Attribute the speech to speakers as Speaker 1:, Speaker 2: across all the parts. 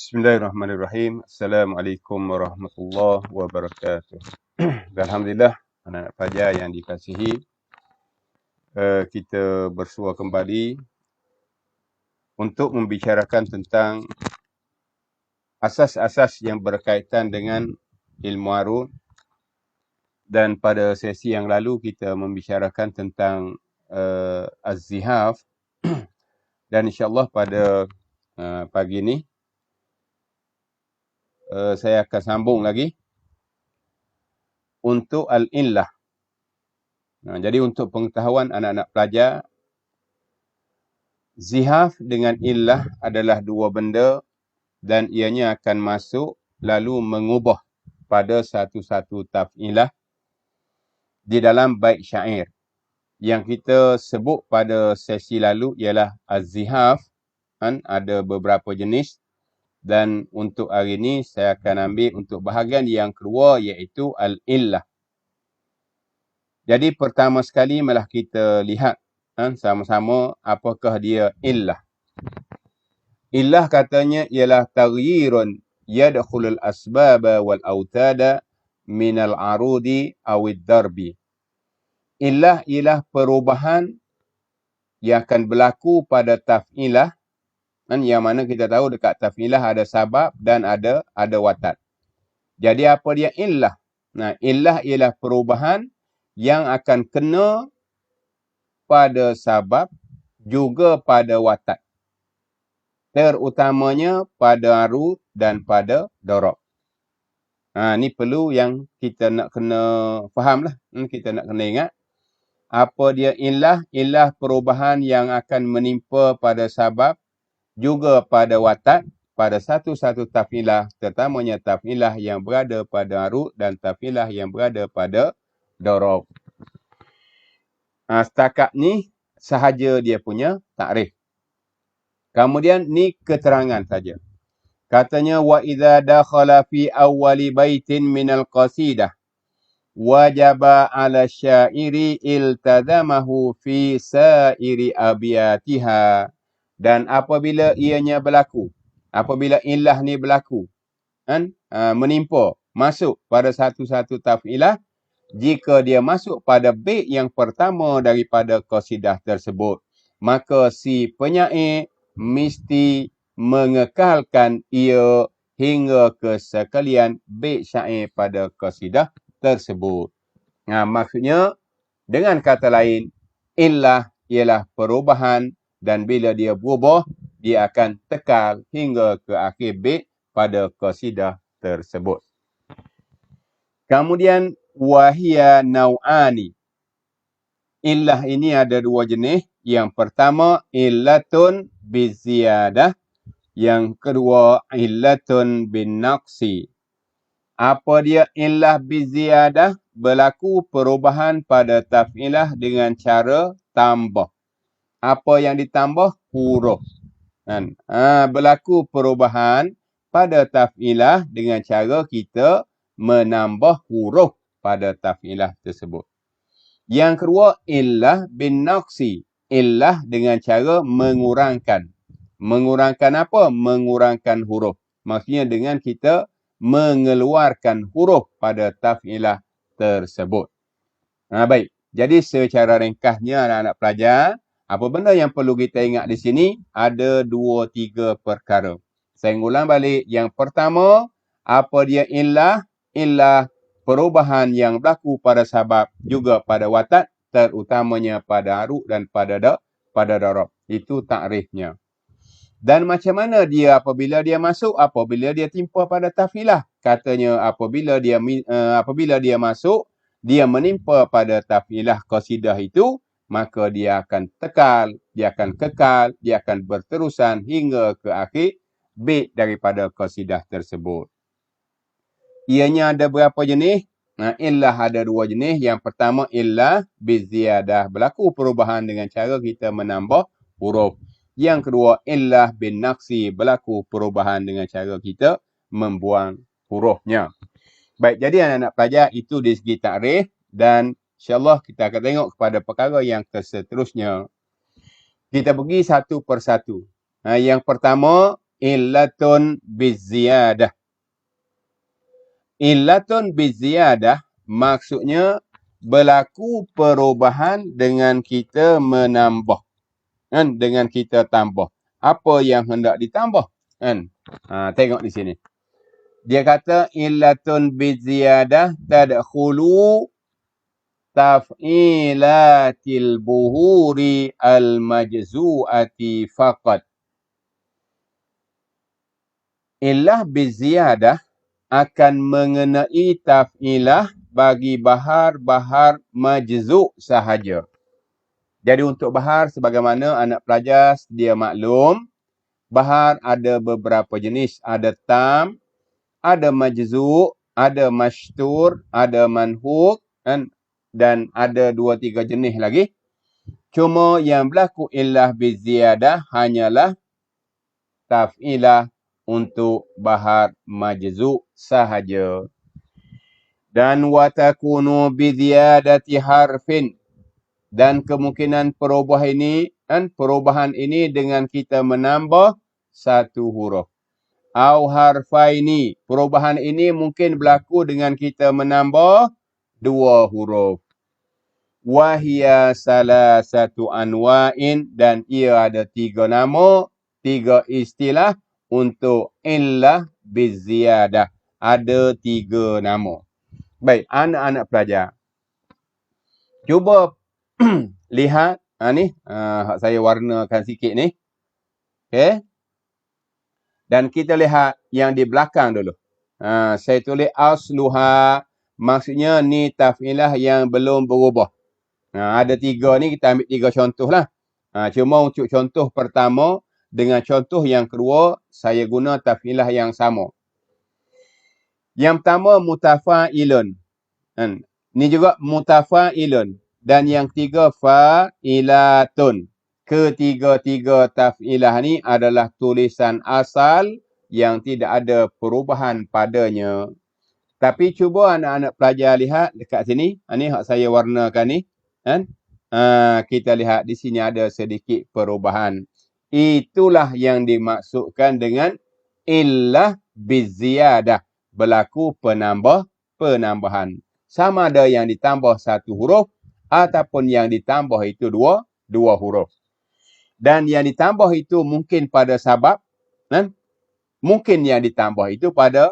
Speaker 1: Bismillahirrahmanirrahim. Assalamualaikum warahmatullahi wabarakatuh. Alhamdulillah, anak-anak pelajar yang dikasihi, kita bersua kembali untuk membicarakan tentang asas-asas yang berkaitan dengan ilmu arut, dan pada sesi yang lalu kita membicarakan tentang az-zihaf, dan insyaAllah pada pagi ini saya akan sambung lagi untuk al-illah. Jadi untuk pengetahuan anak-anak pelajar, zihaf dengan illah adalah dua benda dan ianya akan masuk lalu mengubah pada satu-satu taf'ilah di dalam bait syair. Yang kita sebut pada sesi lalu ialah az-zihaf, ada beberapa jenis, dan untuk hari ini saya akan ambil untuk bahagian yang kedua iaitu al-illah. Jadi pertama sekali malah kita lihat sama-sama apakah dia illah. Illah katanya ialah taghyirun yadkhulul asbaba wal autada minal arudi awid darbi. Illah ialah perubahan yang akan berlaku pada taf'ilah, yang mana kita tahu dekat taf'ilah ada sabab dan ada watat. Jadi apa dia illah? Illah ialah perubahan yang akan kena pada sabab juga pada watat, terutamanya pada arud dan pada darab. Ni perlu yang kita nak kena faham lah. Kita nak kena ingat apa dia illah. Illah perubahan yang akan menimpa pada sabab juga pada watat pada satu-satu taf'ilah, terutamanya taf'ilah yang berada pada arud dan taf'ilah yang berada pada darab. Setakat ni sahaja dia punya takrif. Kemudian ni keterangan saja. Katanya wa idza dakhala fi awwali baitin minal qasidah wajaba 'ala syairi iltazamahu fi sa'iri abiyatiha. Dan apabila ianya berlaku, apabila illah ni berlaku, menimpa masuk pada satu-satu taf'ilah, jika dia masuk pada bait yang pertama daripada qasidah tersebut, maka si penyair mesti mengekalkan ia hingga ke sekalian bait syair pada qasidah tersebut. Maksudnya dengan kata lain, illah ialah perubahan, dan bila dia berubah, dia akan tekal hingga ke akhir bait pada qasidah tersebut. Kemudian wahia nau'ani. Illah ini ada dua jenis. Yang pertama illatun biziyadah, yang kedua illatun bin naqsi. Apa dia illah biziyadah? Berlaku perubahan pada taf'ilah dengan cara tambah. Apa yang ditambah? Huruf. Berlaku perubahan pada taf'ilah dengan cara kita menambah huruf pada taf'ilah tersebut. Yang kedua illah bin naqsi. Illah dengan cara mengurangkan. Mengurangkan apa? Mengurangkan huruf. Maksudnya dengan kita mengeluarkan huruf pada taf'ilah tersebut. Baik. Jadi secara ringkasnya anak-anak pelajar, apa benda yang perlu kita ingat di sini? Ada 2-3 perkara. Saya ulang balik. Yang pertama, apa dia illah? Illah perubahan yang berlaku pada sabab juga pada watat, terutamanya pada arud dan pada darab. Itu takrifnya. Dan macam mana dia apabila dia masuk? Apabila dia timpa pada taf'ilah. Katanya apabila dia masuk, dia menimpa pada taf'ilah qasidah itu, maka dia akan tekal, dia akan kekal, dia akan berterusan hingga ke akhir bait daripada qasidah tersebut. Ianya ada berapa jenis? Illah ada dua jenis. Yang pertama illah biziyadah, berlaku perubahan dengan cara kita menambah huruf. Yang kedua illah bin naqsi, berlaku perubahan dengan cara kita membuang hurufnya. Baik, jadi anak-anak pelajar, itu di segi takrif, dan insyaAllah kita akan tengok kepada perkara yang seterusnya. Kita pergi satu persatu. Yang pertama, illatun biziyadah. Illatun biziyadah maksudnya berlaku perubahan dengan kita menambah. Kan? Dengan kita tambah. Apa yang hendak ditambah? Kan? Tengok di sini. Dia kata illatun biziyadah tadkhulu taf'ilatil buhuri al-majzu'ati faqat. Illah biziyadah akan mengenai taf'ilah bagi bahar-bahar majzu' sahaja. Jadi untuk bahar sebagaimana anak pelajar dia maklum, bahar ada beberapa jenis. Ada tam, ada majzu', ada masytur, ada manhuk, dan ada 2-3 jenis lagi. Cuma yang berlaku illah biziyadah hanyalah taf'ilah untuk bahar majzu' sahaja. Dan watakunu biziyadati harfin, dan kemungkinan perubahan ini dengan kita menambah satu huruf. Au harfaini, perubahan ini mungkin berlaku dengan kita menambah 2 huruf. Wahia salah satu anwa'in, dan ia ada 3 nama, 3 istilah untuk illah biziyadah. Ada 3 nama. Baik, anak-anak pelajar. Cuba lihat ni, saya warnakan sikit ni. Okey. Dan kita lihat yang di belakang dulu. Saya tulis asluha, maksudnya ni taf'ilah yang belum berubah. Ada 3 ni, kita ambil 3 contoh lah. Cuma untuk contoh pertama dengan contoh yang kedua, saya guna taf'ilah yang sama. Yang pertama mutafa'ilun. Ni juga mutafa'ilun. Dan yang ketiga fa'ilatun. Ketiga-tiga taf'ilah ni adalah tulisan asal yang tidak ada perubahan padanya. Tapi cuba anak-anak pelajar lihat dekat sini. Ini hak saya warnakan ni. Kita lihat di sini ada sedikit perubahan. Itulah yang dimaksudkan dengan illah biziyadah. Berlaku penambahan. Sama ada yang ditambah 1 huruf ataupun yang ditambah itu dua huruf. Dan yang ditambah itu mungkin pada sabab, mungkin yang ditambah itu pada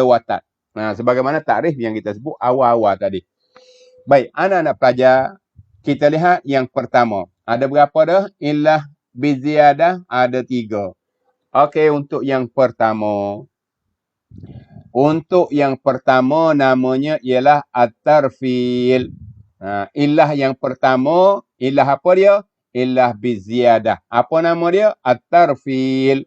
Speaker 1: watat. Sebagaimana takrif yang kita sebut awal-awal tadi. Baik, anak-anak pelajar, kita lihat yang pertama. Ada berapa dah? Illah biziyadah ada 3. Okey, untuk yang pertama. Untuk yang pertama namanya ialah at-tarfil. Illah yang pertama, illah apa dia? Illah biziyadah. Apa nama dia? At-tarfil.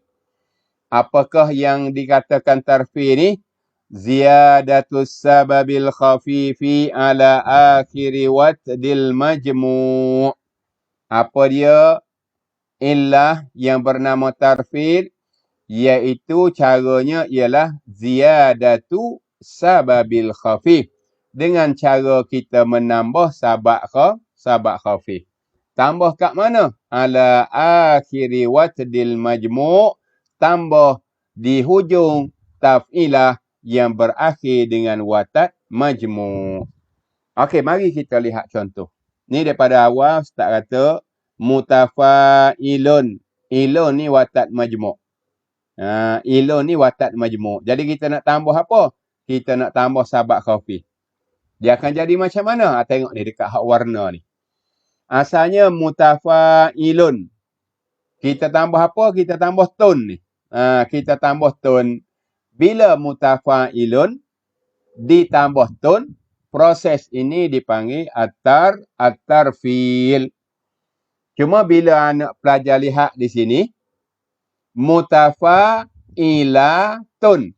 Speaker 1: Apakah yang dikatakan tarfil ni? Ziyadatus sababil khafifi ala akhiri watdil majmu'. Apa dia? Illah yang bernama tarfil, iaitu caranya ialah ziyadatu sababil khafif. Dengan cara kita menambah sabak khafif. Tambah kat mana? Ala akhiri watdil majmu'. Tambah di hujung taf'ilah yang berakhir dengan watat majmu'. Okey, mari kita lihat contoh. Ni daripada awal Ustaz kata mutafa'ilun. Ilun ni watat majmu'. Ilun ni watat majmu'. Jadi kita nak tambah apa? Kita nak tambah sabak khafif. Dia akan jadi macam mana? Tengok ni dekat hak warna ni. Asalnya mutafa'ilun. Kita tambah apa? Kita tambah tun ni. Kita tambah tun. Bila mutafa'ilun ditambah tun, proses ini dipanggil at-tarfil. Cuma bila anak pelajar lihat di sini, mutafa'ilatun.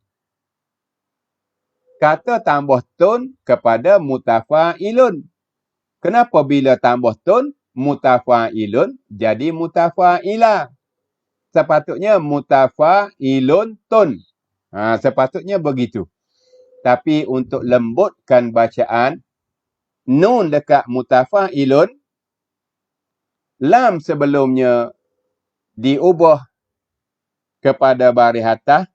Speaker 1: Kata tambah tun kepada mutafa'ilun. Kenapa bila tambah tun, mutafa'ilun jadi mutafa'ilah? Sepatutnya mutafa'ilun tun. Sepatutnya begitu. Tapi untuk lembutkan bacaan, nun dekat mutafa'ilun, lam sebelumnya diubah kepada baris atas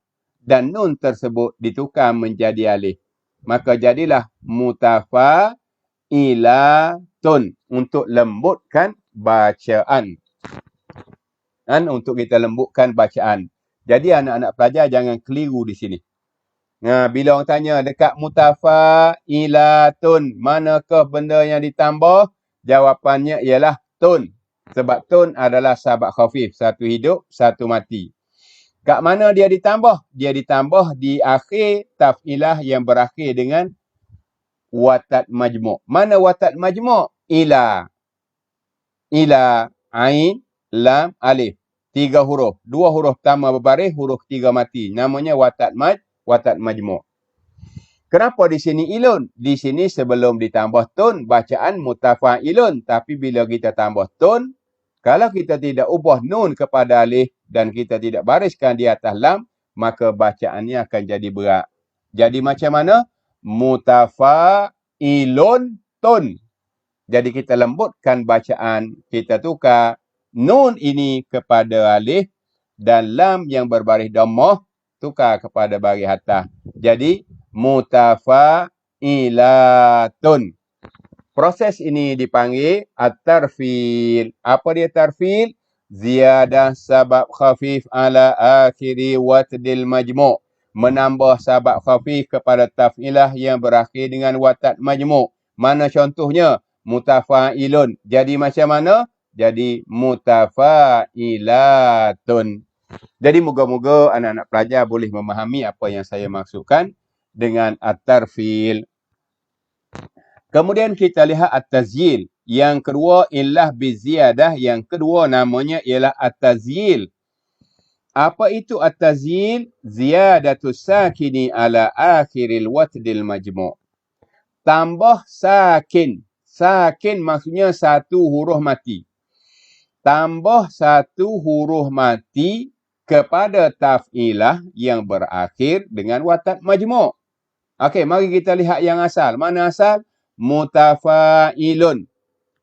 Speaker 1: dan nun tersebut ditukar menjadi alif. Maka jadilah mutafa'ilatun untuk lembutkan bacaan. Untuk kita lembutkan bacaan. Jadi anak-anak pelajar jangan keliru di sini. Bila orang tanya dekat mutafa'ilatun, manakah benda yang ditambah? Jawapannya ialah tun. Sebab tun adalah sabak khafif. Satu hidup, satu mati. Kat mana dia ditambah? Dia ditambah di akhir taf'ilah yang berakhir dengan watat majmu'. Mana watat majmu'? Ila. Ila, ain, lam, alif. 3 huruf. 2 huruf pertama berbaris, huruf 3 mati. Namanya watat majmu'. Kenapa di sini ilun? Di sini sebelum ditambah tun, bacaan mutafa'ilun. Tapi bila kita tambah tun, kalau kita tidak ubah nun kepada alif dan kita tidak bariskan di atas lam, maka bacaannya akan jadi berat. Jadi macam mana? Mutafa'ilun tun. Jadi kita lembutkan bacaan, kita tukar nun ini kepada alif dan lam yang berbaris dhammah tukar kepada baris atas. Jadi mutafa'ilatun. Proses ini dipanggil at-tarfil. Apa dia tarfil? Ziyadah sabab khafif ala akhiri watdil majmu'. Menambah sabab khafif kepada taf'ilah yang berakhir dengan watat majmu'. Mana contohnya? Mutafa'ilun. Jadi macam mana? Jadi mutafa'ilatun. Jadi moga-moga anak-anak pelajar boleh memahami apa yang saya maksudkan dengan at-tarfil. Kemudian kita lihat at-tazyil. Yang kedua illah biziyadah. Yang kedua namanya ialah at-tazyil. Apa itu at-tazyil? Ziyadatus sakini ala akhiril watdil majmu'. Tambah sakin. Sakin maksudnya satu huruf mati. Tambah satu huruf mati kepada taf'ilah yang berakhir dengan watat majmu'. Okey, mari kita lihat yang asal. Mana asal? Mutafa'ilun.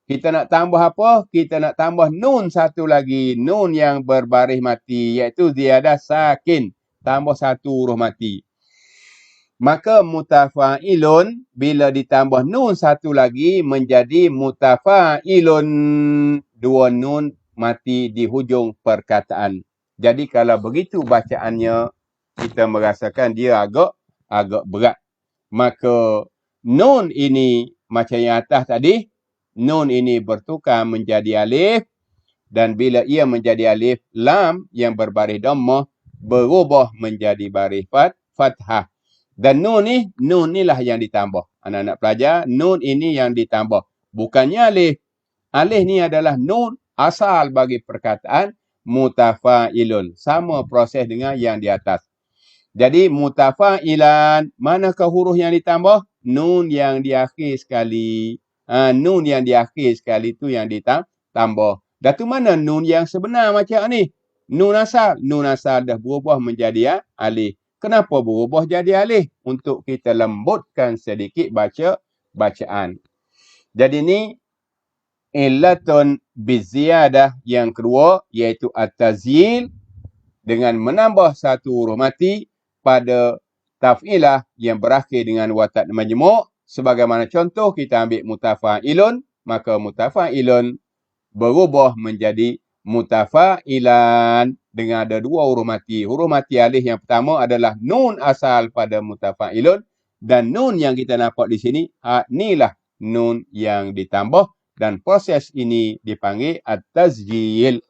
Speaker 1: Kita nak tambah apa? Kita nak tambah nun satu lagi. Nun yang berbaris mati. Iaitu ziyadah sakin. Tambah satu huruf mati. Maka mutafa'ilun bila ditambah nun satu lagi menjadi mutafa'ilun. Dua nun mati di hujung perkataan. Jadi kalau begitu bacaannya, kita merasakan dia agak berat. Maka nun ini macam yang atas tadi, nun ini bertukar menjadi alif. Dan bila ia menjadi alif, lam yang berbaris dhammah berubah menjadi baris fathah. Dan nun inilah yang ditambah. Anak-anak pelajar, nun ini yang ditambah. Bukannya alif. Alif ni adalah nun asal bagi perkataan mutafa'ilun. Sama proses dengan yang di atas. Jadi mutafa'ilan, manakah huruf yang ditambah? Nun yang di akhir sekali. Nun yang di akhir sekali itu yang ditambah. Datu mana nun yang sebenar macam ni? Nun asal. Nun asal dah berubah menjadi alif. Kenapa berubah jadi alif? Untuk kita lembutkan sedikit bacaan. Jadi ni illatun biziyadah yang kedua, iaitu at-tazyil dengan menambah satu huruf mati pada taf'ilah yang berakhir dengan watat majmu'. Sebagaimana contoh, kita ambil mutafa'ilun, maka mutafa'ilun berubah menjadi mutafa'ilan dengan ada dua huruf mati. Huruf mati alif yang pertama adalah nun asal pada mutafa'ilun, dan nun yang kita nampak di sini, inilah nun yang ditambah, dan proses ini dipanggil at-tazyil.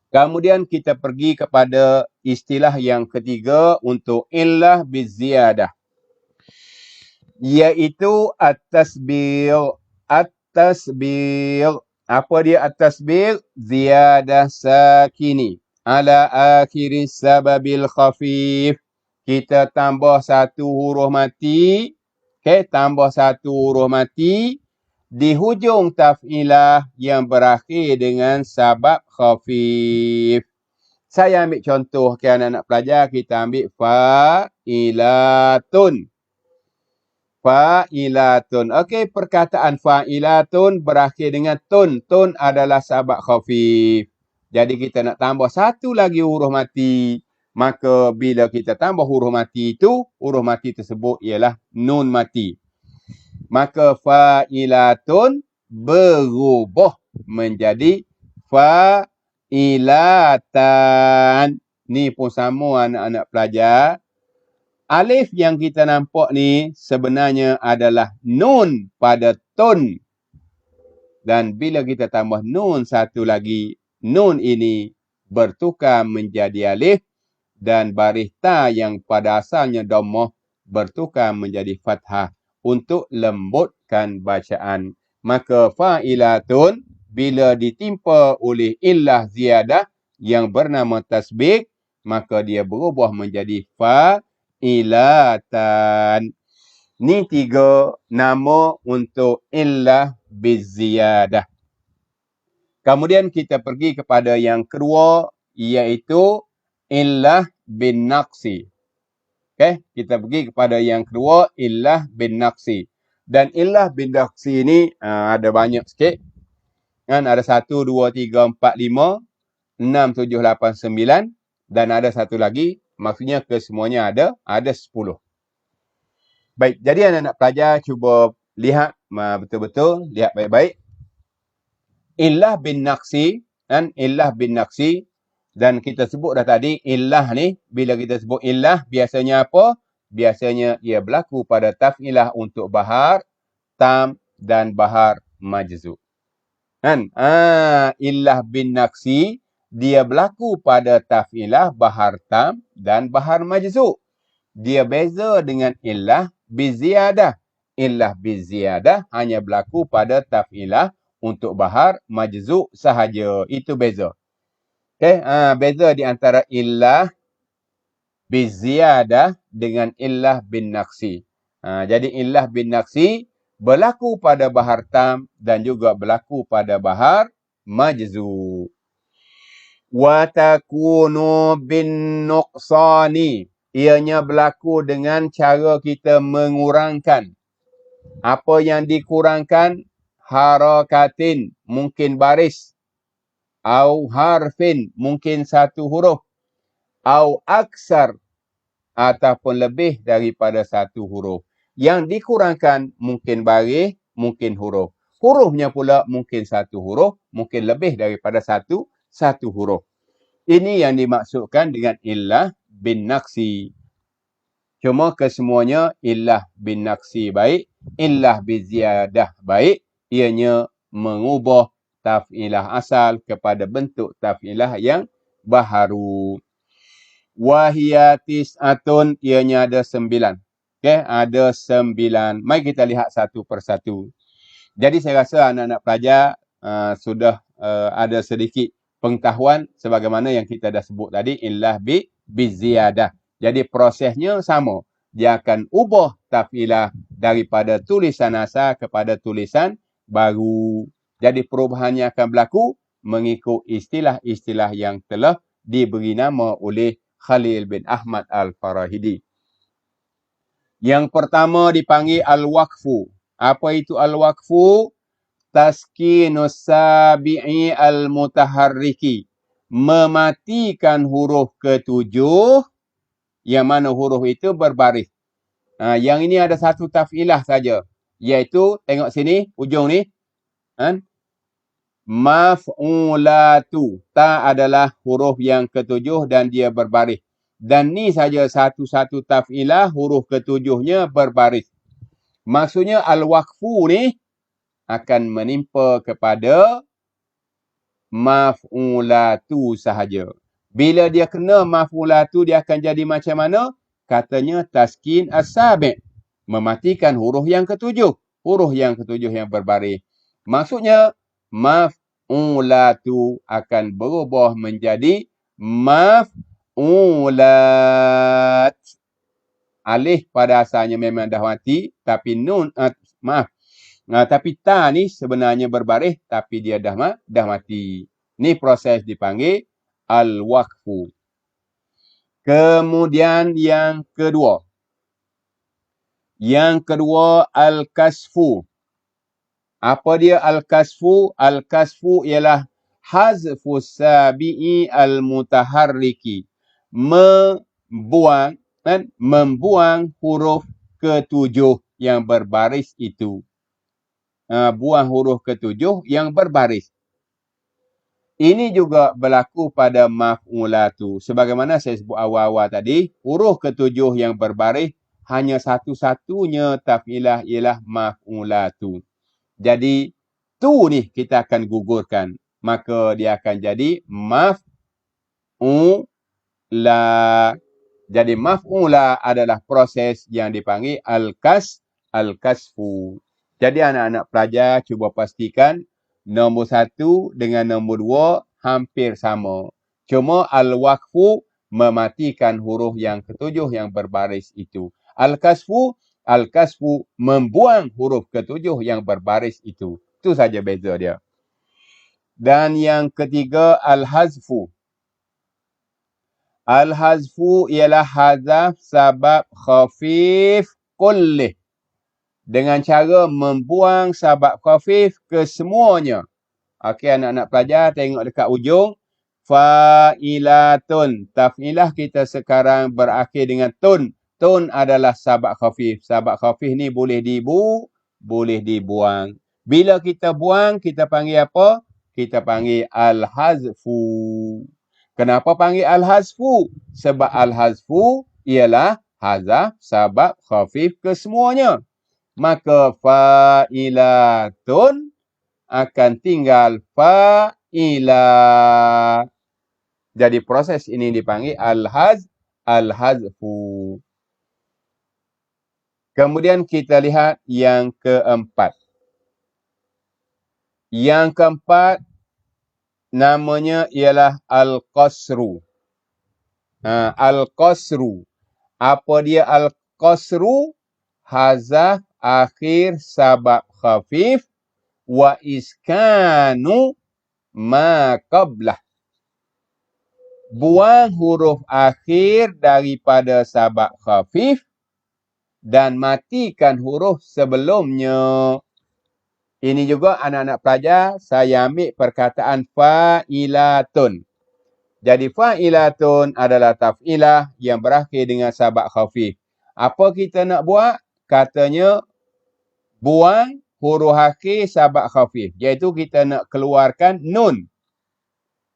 Speaker 1: Kemudian kita pergi kepada istilah yang ketiga untuk illah biziyadah, iaitu at-tasbir. At-tasbir. Apa dia at-tasbir? Ziyadah sakini ala akhiri sababil khafif. Kita tambah satu huruf mati. Tambah satu huruf mati di hujung taf'ilah yang berakhir dengan sabab khafif. Saya ambil contoh ke anak-anak pelajar. Kita ambil fa'ilatun. Fa'ilatun. Okey, perkataan fa'ilatun berakhir dengan tun. Tun adalah sabab khafif. Jadi kita nak tambah satu lagi huruf mati. Maka bila kita tambah huruf mati itu, huruf mati tersebut ialah nun mati. Maka fa'ilatun berubah menjadi fa'ilatan. Ni pun sama anak-anak pelajar. Alif yang kita nampak ni sebenarnya adalah nun pada tun. Dan bila kita tambah nun satu lagi, nun ini bertukar menjadi alif dan baris ta yang pada asalnya dhammah bertukar menjadi fathah untuk lembutkan bacaan. Maka fa'ilatun bila ditimpa oleh illah ziyadah yang bernama tasbih, maka dia berubah menjadi fa'ilatan. Ni 3 nama untuk illah biziyadah. Kemudian kita pergi kepada yang kedua, iaitu illah bin naqsi. Okay? Kita pergi kepada yang kedua, illah bin naqsi. Dan illah bin naqsi ni ada banyak sikit. Kan? Ada 1, 2, 3, 4, 5, 6, 7, 8, 9. Dan ada satu lagi, maksudnya kesemuanya ada 10. Baik, jadi anak-anak pelajar cuba lihat betul-betul, lihat baik-baik. Illah bin naqsi, kan? Illah bin naqsi. Dan kita sebut dah tadi, illah ni, bila kita sebut illah, biasanya apa? Biasanya ia berlaku pada taf'ilah untuk bahar, tam dan bahar majzu. Kan? Illah bin naqsi, dia berlaku pada taf'ilah, bahar tam dan bahar majzu. Dia beza dengan illah biziyadah. Illah biziyadah hanya berlaku pada taf'ilah untuk bahar majzu sahaja. Itu beza. Okay? Beza di antara illah biziyadah dengan illah bin naqsi. Jadi illah bin naqsi berlaku pada bahar tam dan juga berlaku pada bahar majzu. Wa takunu bin nuqsani. Ianya berlaku dengan cara kita mengurangkan. Apa yang dikurangkan? Harakatin, mungkin baris. Au harfin, mungkin satu huruf. Au aksar, ataupun lebih daripada satu huruf. Yang dikurangkan mungkin baris, mungkin huruf. Hurufnya pula mungkin satu huruf, mungkin lebih daripada satu huruf. Ini yang dimaksudkan dengan illah bin naqsi. Cuma kesemuanya illah bin naqsi baik, illah bin ziyadah baik. Ianya mengubah taf'ilah asal kepada bentuk taf'ilah yang baharu. Wahia tis'atun, ianya ada 9. Okay, ada 9. Mari kita lihat satu persatu. Jadi saya rasa anak-anak pelajar sudah ada sedikit pengetahuan sebagaimana yang kita dah sebut tadi, illah biziyadah. Jadi prosesnya sama. Dia akan ubah taf'ilah daripada tulisan asal kepada tulisan baru. Jadi perubahannya akan berlaku mengikut istilah-istilah yang telah diberi nama oleh Khalil bin Ahmad Al-Farahidi. Yang pertama dipanggil al-waqfu. Apa itu al-waqfu? Taskinus sabi'i al-mutaharriki. Mematikan huruf ketujuh, yang mana huruf itu berbaris. Yang ini ada satu taf'ilah saja, iaitu, tengok sini, ujung ni. Maf'ulatu. Ta adalah huruf yang ketujuh dan dia berbaris. Dan ni saja satu-satu taf'ilah, huruf ketujuhnya berbaris. Maksudnya al-waqfu ni akan menimpa kepada maf'ulatu sahaja. Bila dia kena maf'ulatu, dia akan jadi macam mana? Katanya taskin as-sabi'. Mematikan huruf yang ketujuh. Huruf yang ketujuh yang berbaris. Maksudnya maf'ulatu akan berubah menjadi maf'ulat. Alif pada asalnya memang dah mati, tapi nun, tapi ta ni sebenarnya berbaris, tapi dia dah mati. Ni proses dipanggil al-waqfu. Kemudian yang kedua. Yang kedua al-kasfu. Apa dia al-kasfu? Al-kasfu ialah hazfus sabi'i al-mutaharriki. Membuang huruf ketujuh yang berbaris itu. Buang huruf ketujuh yang berbaris. Ini juga berlaku pada maf'ulatu. Sebagaimana saya sebut awal-awal tadi, huruf ketujuh yang berbaris hanya satu-satunya taf'ilah ialah maf'ulatu. Jadi, tu ni kita akan gugurkan. Maka dia akan jadi maf'ula. Jadi, maf'ula adalah proses yang dipanggil al-kasfu. Jadi, anak-anak pelajar cuba pastikan nombor 1 dengan nombor 2 hampir sama. Cuma al-waqfu mematikan huruf yang ketujuh yang berbaris itu. Al-kasfu membuang huruf ketujuh yang berbaris itu. Itu saja beza dia. Dan yang ketiga al-hazfu. Al-hazfu ialah hazaf sabab khafif kullih. Dengan cara membuang sabab khafif kesemuanya. Okey, anak-anak pelajar tengok dekat ujung. Fa'ilatun. Taf'ilah kita sekarang berakhir dengan tun. Tun adalah sabab khafif. Sabab khafif ni boleh dibuang. Bila kita buang, kita panggil apa? Kita panggil al-hazfu. Kenapa panggil al-hazfu? Sebab al-hazfu ialah hazaf sabab khafif kesemuanya. Maka fa'ilatun akan tinggal fa'ilah. Jadi proses ini dipanggil al-hazfu. Kemudian kita lihat yang keempat. Yang keempat namanya ialah al-qasru. Al-qasru. Apa dia al-qasru? Hazaf akhir sabab khafif wa iskanu ma qablah. Buang huruf akhir daripada sabab khafif dan matikan huruf sebelumnya. Ini juga anak-anak pelajar saya ambil perkataan fa'ilatun. Jadi fa'ilatun adalah taf'ilah yang berakhir dengan sabab khafif. Apa kita nak buat? Katanya buang huruf akhir sabab khafif. Iaitu kita nak keluarkan nun.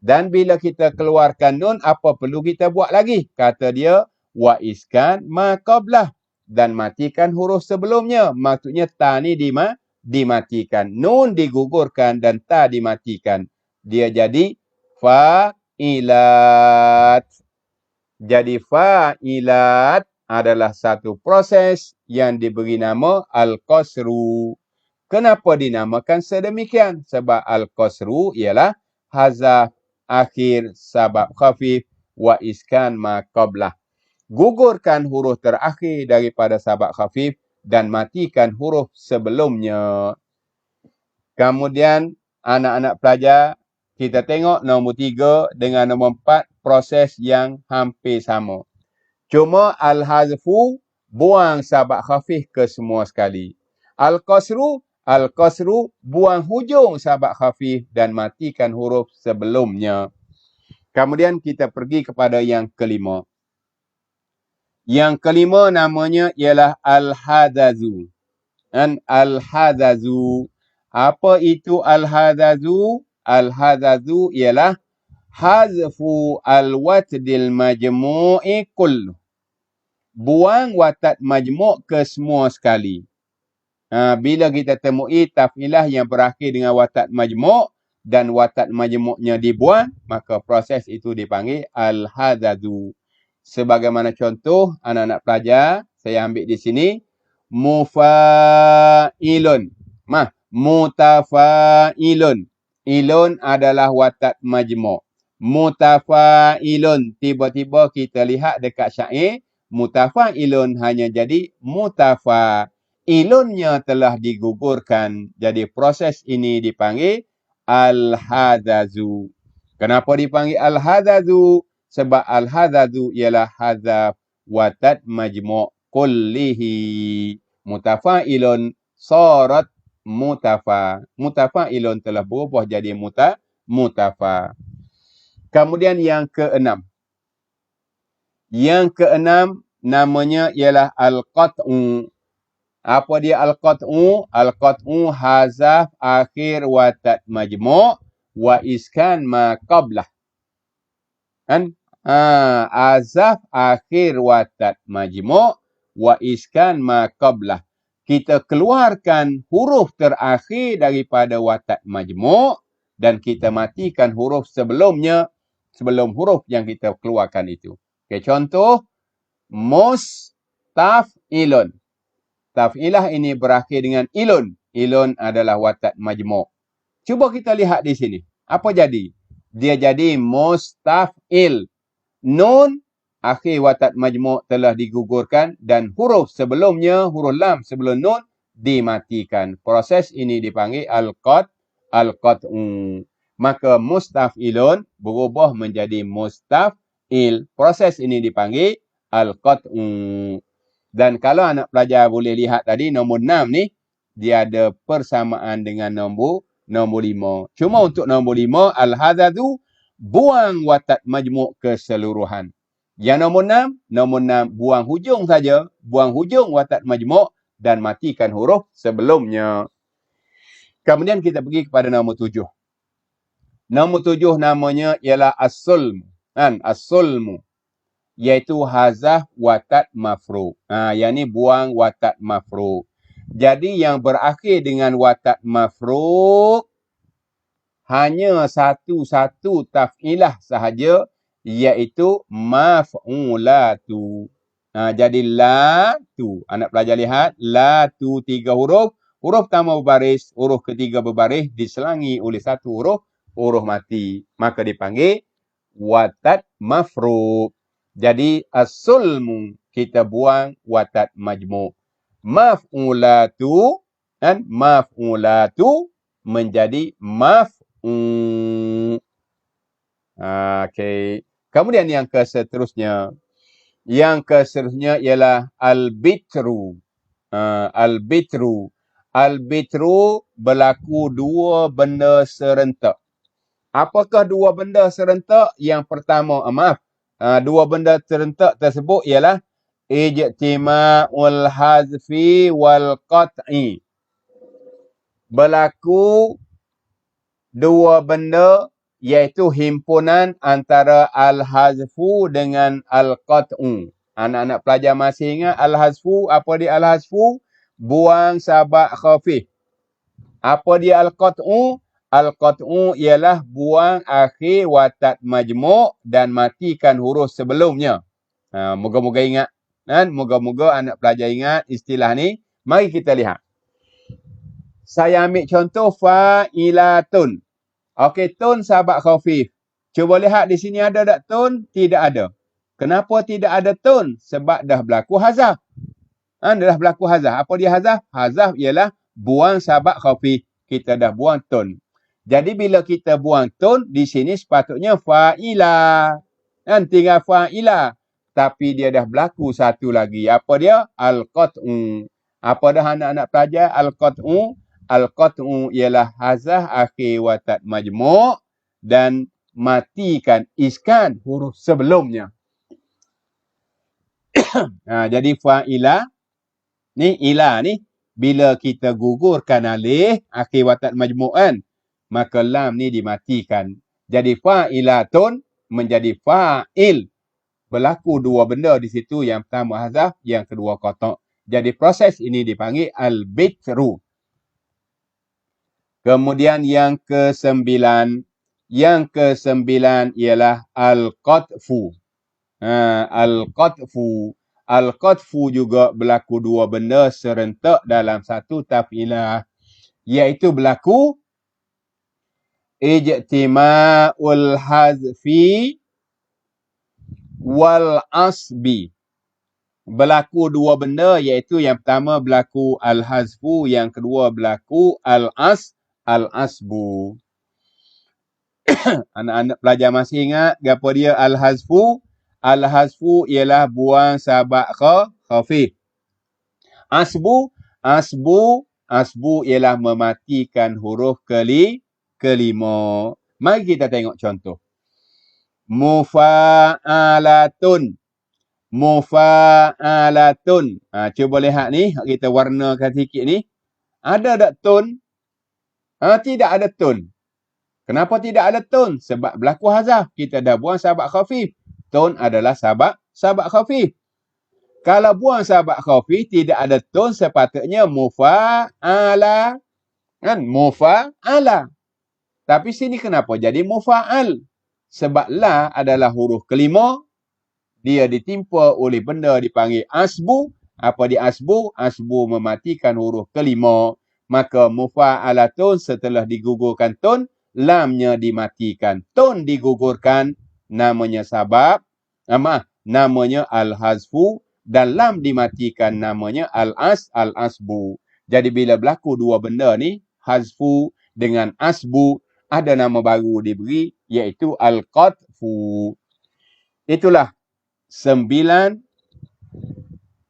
Speaker 1: Dan bila kita keluarkan nun, apa perlu kita buat lagi? Kata dia, wa iskan ma qablah. Dan matikan huruf sebelumnya. Maksudnya ta ni dimatikan. Nun digugurkan dan ta dimatikan. Dia jadi fa'ilat. Jadi fa'ilat adalah satu proses yang diberi nama al-qasru. Kenapa dinamakan sedemikian? Sebab al-qasru ialah hazaf akhir sabab khafif wa iskan ma qablah. Gugurkan huruf terakhir daripada sabab khafif dan matikan huruf sebelumnya. Kemudian anak-anak pelajar, kita tengok nombor 3 dengan nombor 4 proses yang hampir sama. Cuma al-hazfu buang sabab khafif ke semua sekali. Al-qasru buang hujung sabab khafif dan matikan huruf sebelumnya. Kemudian kita pergi kepada yang kelima. Yang kelima namanya ialah al-hadazu. Dan al-hadazu. Apa itu al-hadazu? Al-hadazu ialah hazfu al-watdil majmu'i kullu. Buang watat majmu' ke semua sekali. Bila kita temui taf'ilah yang berakhir dengan watat majmu' dan watat majmu'nya dibuang, maka proses itu dipanggil al-hadazu. Sebagaimana contoh, anak-anak pelajar, saya ambil di sini, mufa'ilun. Mutafa'ilun. Ilun adalah watat majmu'. Mutafa'ilun. Tiba-tiba kita lihat dekat syair, mutafa'ilun hanya jadi mutafa. Ilunnya telah digugurkan. Jadi proses ini dipanggil al-hadazu. Kenapa dipanggil al-hadazu? Sebab al-hadazu ialah hazaf watat majmu' kullihi. Mutafa'ilun sarat mutafa. Mutafa'ilun telah berubah jadi mutafa. Kemudian yang keenam. Yang keenam namanya ialah al-qat'u. Apa dia al-qat'u? Al-qat'u hazaf akhir watat majmu' wa iskan ma qablah. Kan? Azaf akhir watat majmu' wa iskan ma qablah. Kita keluarkan huruf terakhir daripada watat majmu' dan kita matikan huruf sebelumnya, sebelum huruf yang kita keluarkan itu. Okay, contoh, mustaf'ilun. Taf'ilah ini berakhir dengan ilun. Ilun adalah watat majmu'. Cuba kita lihat di sini. Apa jadi? Dia jadi mustaf'il. Nun, akhir watat majmu' telah digugurkan dan huruf sebelumnya, huruf lam sebelum nun, dimatikan. Proses ini dipanggil al-qat'u. Maka mustaf'ilun berubah menjadi mustaf'il. Proses ini dipanggil al-qat'u. Dan kalau anak pelajar boleh lihat tadi, nombor 6 ni, dia ada persamaan dengan nombor 5. Cuma untuk nombor 5, al-hadadu, buang watat majmu' keseluruhan. Yang nombor 6, buang hujung saja, buang hujung watat majmu' dan matikan huruf sebelumnya. Kemudian kita pergi kepada nombor 7. Nombor 7 namanya ialah as-sulm. As-sulmu. Iaitu hazaf watat mafru'. Yang ni buang watat mafru'. Jadi yang berakhir dengan watat mafru' hanya satu taf'ilah sahaja, iaitu maf'ulatu. Jadi la tu. Anak pelajar lihat, la tu 3 huruf. Huruf pertama berbaris, huruf ketiga berbaris, diselangi oleh satu huruf mati. Maka dipanggil watat mafru'. Jadi as-sulmu, kita buang watat majmu'. Maf'ulatu, dan maf'ulatu menjadi maf'u. Okey. Kemudian yang seterusnya. Yang seterusnya ialah al-bitru. Al-bitru. Al-bitru berlaku dua benda serentak. Apakah dua benda serentak? Yang pertama, dua benda serentak tersebut ialah ijtima'ul hazfi wal qat'i. Berlaku dua benda, iaitu himpunan antara al-hazfu dengan al-qat'u. Anak-anak pelajar masih ingat al-hazfu? Apa dia al-hazfu? Buang sabak khafif. Apa dia al-qat'u? Al-qat'u ialah buang akhir watat majmu' dan matikan huruf sebelumnya. Moga-moga ingat. Moga-moga anak pelajar ingat istilah ni. Mari kita lihat. Saya ambil contoh fa'ilatun. Okey, tun sabak khafif. Cuba lihat di sini ada tak tun? Tidak ada. Kenapa tidak ada tun? Sebab dah berlaku hazaf. Dah berlaku hazaf. Apa dia hazaf? Hazaf ialah buang sabak khafif. Kita dah buang tun. Jadi bila kita buang tun, di sini sepatutnya fa'ila. Tinggal fa'ila. Tapi dia dah berlaku satu lagi. Apa dia? Al-qat'u. Apa dah anak-anak pelajar? Al-qat'u. Al-qat'u ialah hazaf akhir watat majmu' dan matikan iskan huruf sebelumnya. Jadi fa'ila. Ni ila ni. Bila kita gugurkan alih akhir watat majmu' kan, maka lam ni dimatikan. Jadi fa'ilatun menjadi fa'il. Berlaku dua benda di situ. Yang pertama hazaf, yang kedua qata'. Jadi proses ini dipanggil al-bitru. Kemudian yang ke-9. Yang ke-9 ialah al-qatfu. Al-qatfu. Al-qatfu juga berlaku dua benda serentak dalam satu taf'ilah. Iaitu berlaku ijtima'ul hazfi wal asbi. Berlaku dua benda, iaitu yang pertama berlaku al-hazfu, yang kedua berlaku al-asbu. Anak-anak pelajar masih ingat apa dia al-hazfu? Al-hazfu ialah buang sabak khafif. Asbu ialah mematikan huruf kelima. Mari kita tengok contoh. Mufa'alatun. Mufa'alatun. Cuba lihat ni. Kita warnakan sikit ni. Ada tak tun? Tidak ada tun. Kenapa tidak ada tun? Sebab berlaku hazaf. Kita dah buang sabak khafif. Tun adalah sabak khafif. Kalau buang sabak khafif, tidak ada tun, sepatutnya mufa'ala. Kan? Mufa'ala. Tapi sini kenapa jadi mufa'al? Sebab la adalah huruf kelima. Dia ditimpa oleh benda dipanggil asbu. Apa di asbu? Asbu mematikan huruf kelima. Maka mufa'alatun setelah digugurkan tun, lamnya dimatikan. Tun digugurkan, namanya sabab. Namanya al-hazfu. Dan lam dimatikan, namanya al-asbu. Jadi bila berlaku dua benda ni, hazfu dengan asbu, ada nama baru diberi, iaitu al-qadfu. Itulah 9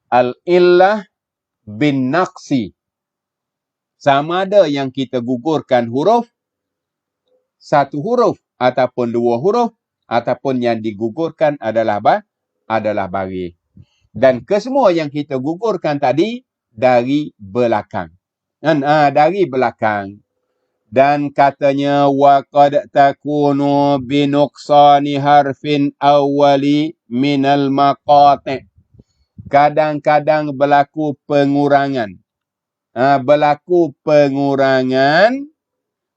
Speaker 1: al-illah bin naqsi. Sama ada yang kita gugurkan huruf, satu huruf ataupun dua huruf, ataupun yang digugurkan adalah baris. Dan kesemua yang kita gugurkan tadi dari belakang. Dari belakang. Dan katanya waqad takunu binuqsani harfin awwali minal maqati'. Kadang-kadang berlaku pengurangan. Berlaku pengurangan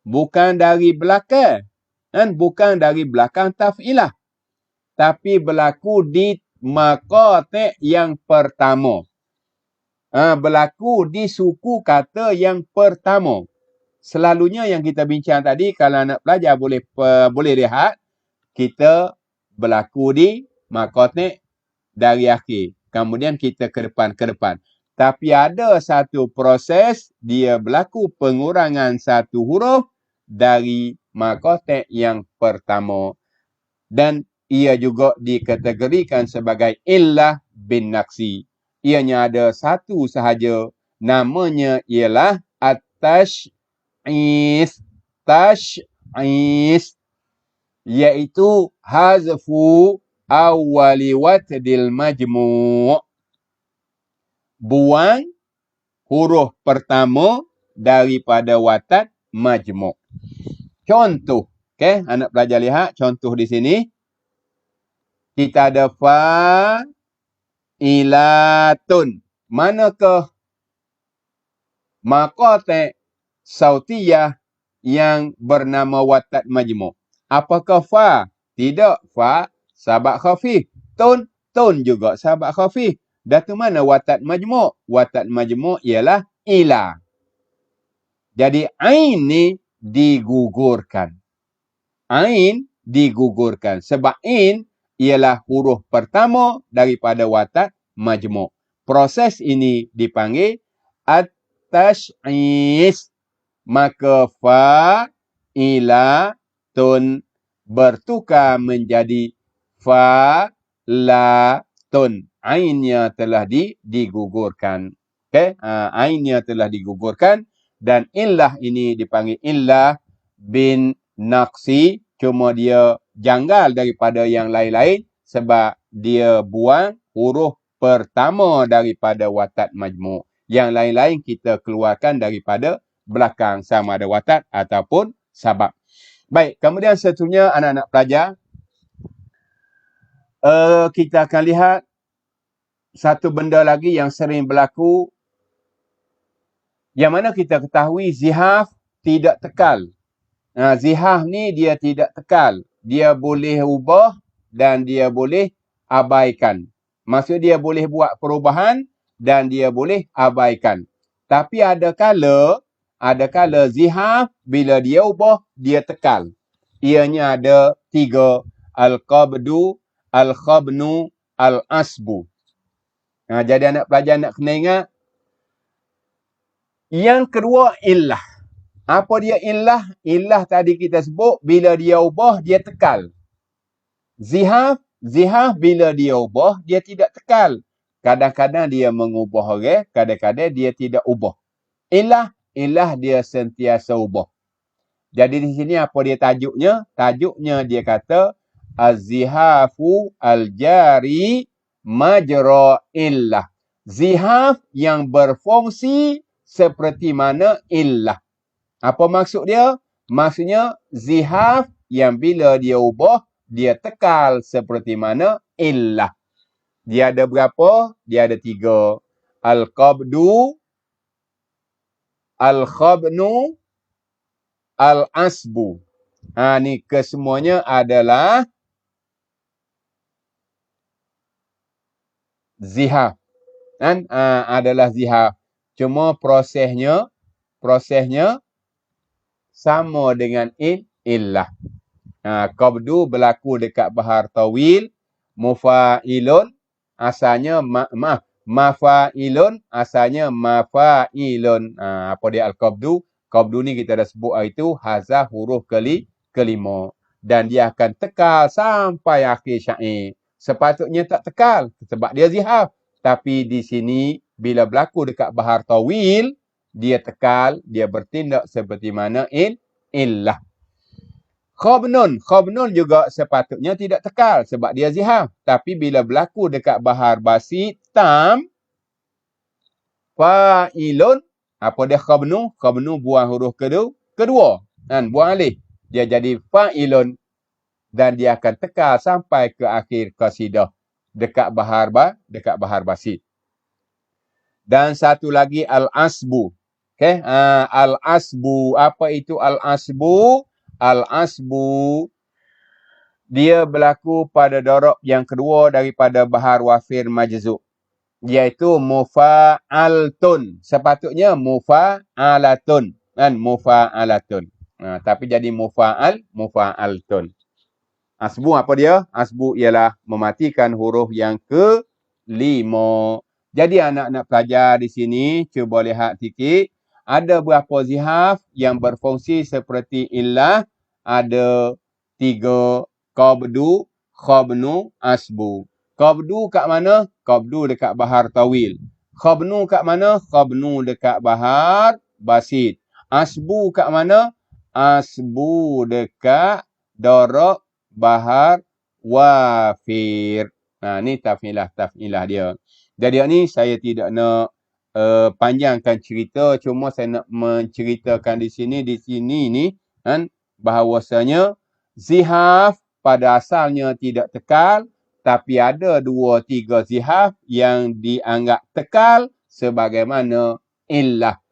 Speaker 1: bukan dari belakang. Bukan dari belakang taf'ilah. Tapi berlaku di maqati' yang pertama. Berlaku di suku kata yang pertama. Selalunya yang kita bincang tadi, kalau anak pelajar boleh lihat, kita berlaku di maqati' dari akhir. Kemudian kita ke depan. Tapi ada satu proses, dia berlaku pengurangan satu huruf dari maqati' yang pertama. Dan ia juga dikategorikan sebagai illah bin naqsi. Ianya ada satu sahaja. Namanya ialah at-tash'is. Tash'is. Iaitu hazfu awwali watdil majmu'. Buang huruf pertama daripada watad majmu'. Contoh. Okay, anak pelajar lihat contoh di sini. Kita ada fa'ilatun. Manakah maqati' sautiyah yang bernama watad majmu'? Apakah fa? Tidak. Fa sabak khafif. Tun juga sabak khafif. Datu mana watad majmu'? Watad majmu' ialah ila. Jadi ain ni digugurkan. Ain digugurkan. Sebab in ialah huruf pertama daripada watad majmu'. Proses ini dipanggil at-tash'is. Maka fa ila tun bertukar menjadi fa la tun. Ainnya telah digugurkan. Okay? Ainnya telah digugurkan. Dan illah ini dipanggil illah bin naqsi. Cuma dia janggal daripada yang lain-lain sebab dia buang huruf pertama daripada watad majmu'. Yang lain-lain kita keluarkan daripada belakang, sama ada watad ataupun sabab. Baik, kemudian seterusnya anak-anak pelajar, kita akan lihat satu benda lagi yang sering berlaku, yang mana kita ketahui zihaf tidak tekal. Zihaf ni dia tidak tekal. Dia boleh ubah dan dia boleh abaikan. Maksud dia boleh buat perubahan dan dia boleh abaikan. Tapi ada kala zihaf bila dia ubah, dia tekal. Ianya ada 3. Al-qabdu, al-khabnu, al-asbu. Jadi anak pelajar nak kena ingat. Yang kedua illah. Apa dia illah? Illah tadi kita sebut, bila dia ubah, dia tekal. Zihaf bila dia ubah, dia tidak tekal. Kadang-kadang dia mengubah orang, kadang-kadang dia tidak ubah. Illah dia sentiasa ubah. Jadi di sini apa dia tajuknya? Tajuknya dia kata az-zihafu al-jari majra illah. Zihaf yang berfungsi seperti mana illah. Apa maksud dia? Maksudnya zihaf yang bila dia ubah, dia tekal seperti mana illah. Dia ada berapa? Dia ada 3. Al-qabdu, al-khabnu, al-asbu. Ni kesemuanya adalah zihaf. Kan? Adalah zihaf. Cuma prosesnya sama dengan illah. Qabdu berlaku dekat bahar tawil. Mufa'ilun asalnya mafa'ilun asalnya mafa'ilun. Apa dia al-qabdu? Qabdu ni kita dah sebut hari tu hazah huruf kelima. Dan dia akan tekal sampai akhir syair. Sepatutnya tak tekal sebab dia zihaf. Tapi di sini bila berlaku dekat bahar tawil, dia tekal, dia bertindak seperti mana illah. Khabnun juga sepatutnya tidak tekal sebab dia zihaf. Tapi bila berlaku dekat bahar basit tam, fa'ilun, apa dia khabnu? Khabnu buang huruf kedua. Dan buang alif. Dia jadi fa'ilun. Dan dia akan tekal sampai ke akhir qasidah. Dekat bahar basit. Dan satu lagi al-asbu. Okay? Al-asbu. Apa itu al-asbu? Al-asbu dia berlaku pada darab yang kedua daripada bahar wafir majzub, iaitu mufa'altun. Sepatutnya mufa'alatun kan, mufa'alatun. Tapi jadi mufa'altun. Asbu apa dia? Asbu ialah mematikan huruf yang ke-5. Jadi anak-anak pelajar di sini cuba lihat sikit. Ada berapa zihaf yang berfungsi seperti illah? Ada 3. Qabdu, khabnu, asbu. Qabdu kat mana? Qabdu dekat bahar tawil. Khabnu kat mana? Khabnu dekat bahar basit. Asbu kat mana? Asbu dekat darab bahar wafir. Ni taf'ilah dia. Jadi ni saya tidak nak panjangkan cerita, cuma saya nak menceritakan di sini ni kan, bahawasanya zihaf pada asalnya tidak tekal, tapi ada 2-3 zihaf yang dianggap tekal sebagaimana illah.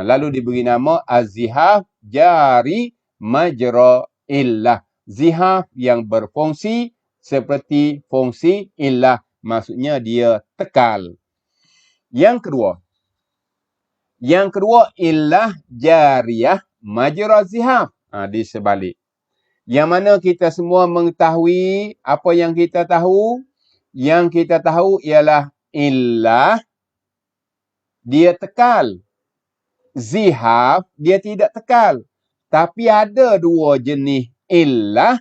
Speaker 1: Lalu diberi nama az-zihaf jari majra illah. Zihaf yang berfungsi seperti fungsi illah. Maksudnya dia tekal. Yang kedua illah jariyah majra zihaf. Di sebalik. Yang mana kita semua mengetahui apa yang kita tahu? Yang kita tahu ialah illah dia tekal. Zihaf dia tidak tekal. Tapi ada 2 jenis illah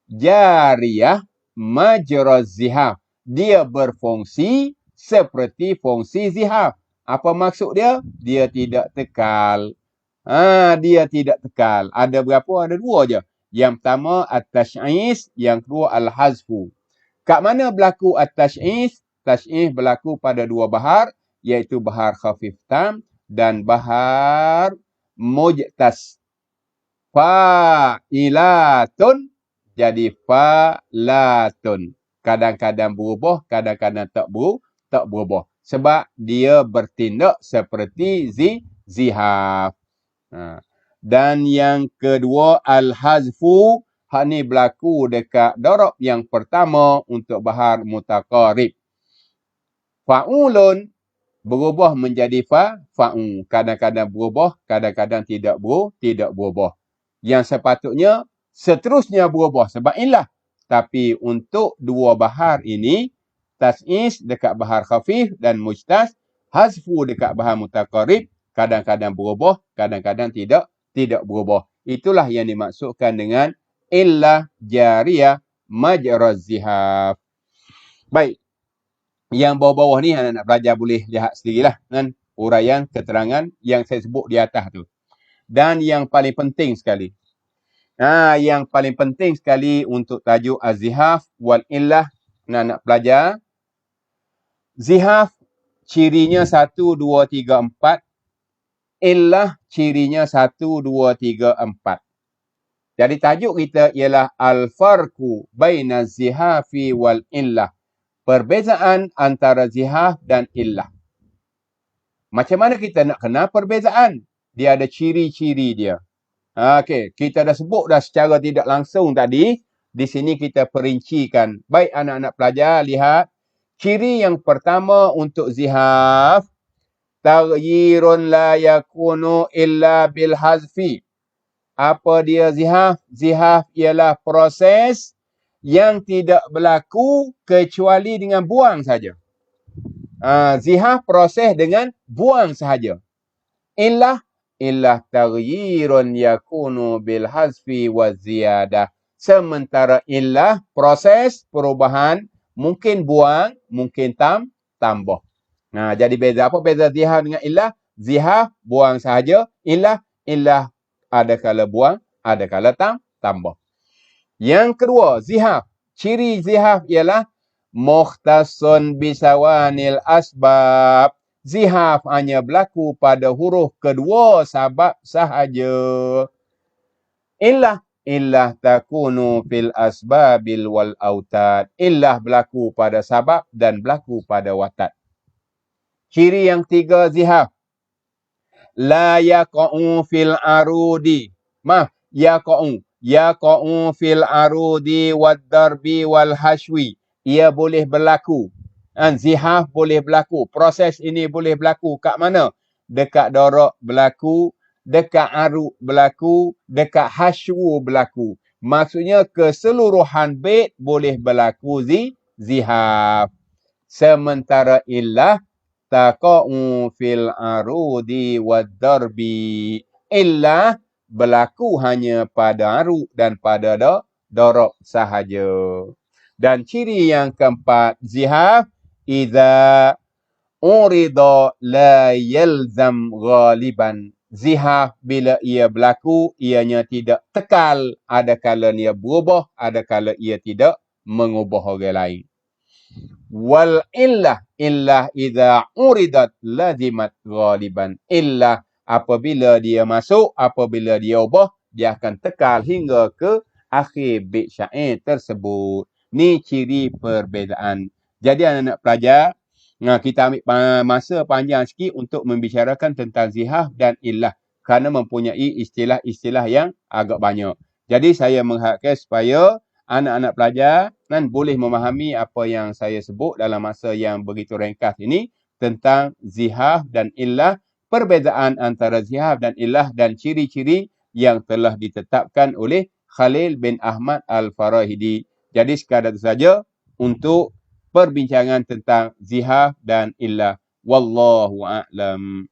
Speaker 1: jariyah majra zihaf. Dia berfungsi seperti fungsi zihaf. Apa maksud dia? Dia tidak tekal. Dia tidak tekal. Ada berapa? Ada 2 je. Yang pertama at-tash'is, yang kedua al-hazfu. Kat mana berlaku at-tash'is? Tash'is berlaku pada 2 bahar, iaitu bahar khafif tam dan bahar mujtas. Fa'ilatun jadi fa'latun. Kadang-kadang berubah, kadang-kadang tak berubah. Sebab dia bertindak seperti zihaf. Dan yang kedua al-hazfu, hak ni berlaku dekat darab yang pertama untuk bahar mutaqarib. Fa'ulun berubah menjadi fa'u. Kadang-kadang berubah, kadang-kadang tidak berubah. Yang sepatutnya seterusnya berubah sebab illah. Tapi untuk 2 bahar ini, tas'is dekat bahar khafif dan mujtas, hazfu dekat bahar mutaqarib, kadang-kadang berubah, kadang-kadang tidak berubah. Itulah yang dimaksudkan dengan illah jariyah majra zihaf. Baik. Yang bawah-bawah ni anak-anak belajar boleh lihat sendirilah kan, uraian keterangan yang saya sebut di atas tu. Dan yang paling penting sekali. Yang paling penting sekali untuk tajuk az-zihaf wal illah, nak pelajar. Zihaf cirinya 1, 2, 3, 4. Illah cirinya 1, 2, 3, 4. Jadi tajuk kita ialah al-farqu baina zihafi wal illah. Perbezaan antara zihaf dan illah. Macam mana kita nak kenal perbezaan? Dia ada ciri-ciri dia. Okey, kita dah sebut dah secara tidak langsung tadi. Di sini kita perincikan. Baik anak-anak pelajar, lihat. Ciri yang pertama untuk zihaf. Taghyirun la yakunu illa bil hazfi. Apa dia zihaf? Zihaf ialah proses yang tidak berlaku kecuali dengan buang saja. Zihaf proses dengan buang sahaja. Illah taghyirun yakunu bil hazfi wa ziyadah. Sementara illah proses perubahan, mungkin buang, mungkin tambah. Jadi beza apa beza zihaf dengan illah? Zihaf buang sahaja, illah ada kala buang, ada kala tambah. Yang kedua, zihaf. Ciri zihaf ialah mukhtasun bisawanil asbab. Zihaf hanya berlaku pada huruf kedua sabab sahaja. Illah takunu fil asbabil wal autad. Illah berlaku pada sabab dan berlaku pada watat. Ciri yang tiga zihaf. La yaqa'u fil arudi. Yaqa'u fil arudi wad darbi wal hashwi. Ia boleh berlaku. Zihaf boleh berlaku. Proses ini boleh berlaku kat mana? Dekat darak berlaku, dekat aruk berlaku, dekat hashwu berlaku. Maksudnya keseluruhan bait boleh berlaku zihaf. Sementara illah taqa'u fil arudi wad darbi. Illah berlaku hanya pada aruk dan pada darak sahaja. Dan ciri yang keempat zihaf, idza urida la yalzam ghaliban. Zihaf bila ia berlaku, ianya tidak tekal. Ada kala ia berubah, ada kala ia tidak mengubah orang lain. Wal illah idza uridat lazimat ghaliban. Illah apabila dia masuk, apabila dia ubah, dia akan tekal hingga ke akhir bait syair tersebut. Ni ciri perbezaan. Jadi anak-anak pelajar, kita ambil masa panjang sikit untuk membicarakan tentang zihaf dan illah. Kerana mempunyai istilah-istilah yang agak banyak. Jadi saya mengharapkan supaya anak-anak pelajar boleh memahami apa yang saya sebut dalam masa yang begitu ringkas ini tentang zihaf dan illah, perbezaan antara zihaf dan illah dan ciri-ciri yang telah ditetapkan oleh Khalil bin Ahmad Al-Farahidi. Jadi sekadar itu saja untuk perbincangan tentang zihaf dan illah. Wallahu a'lam.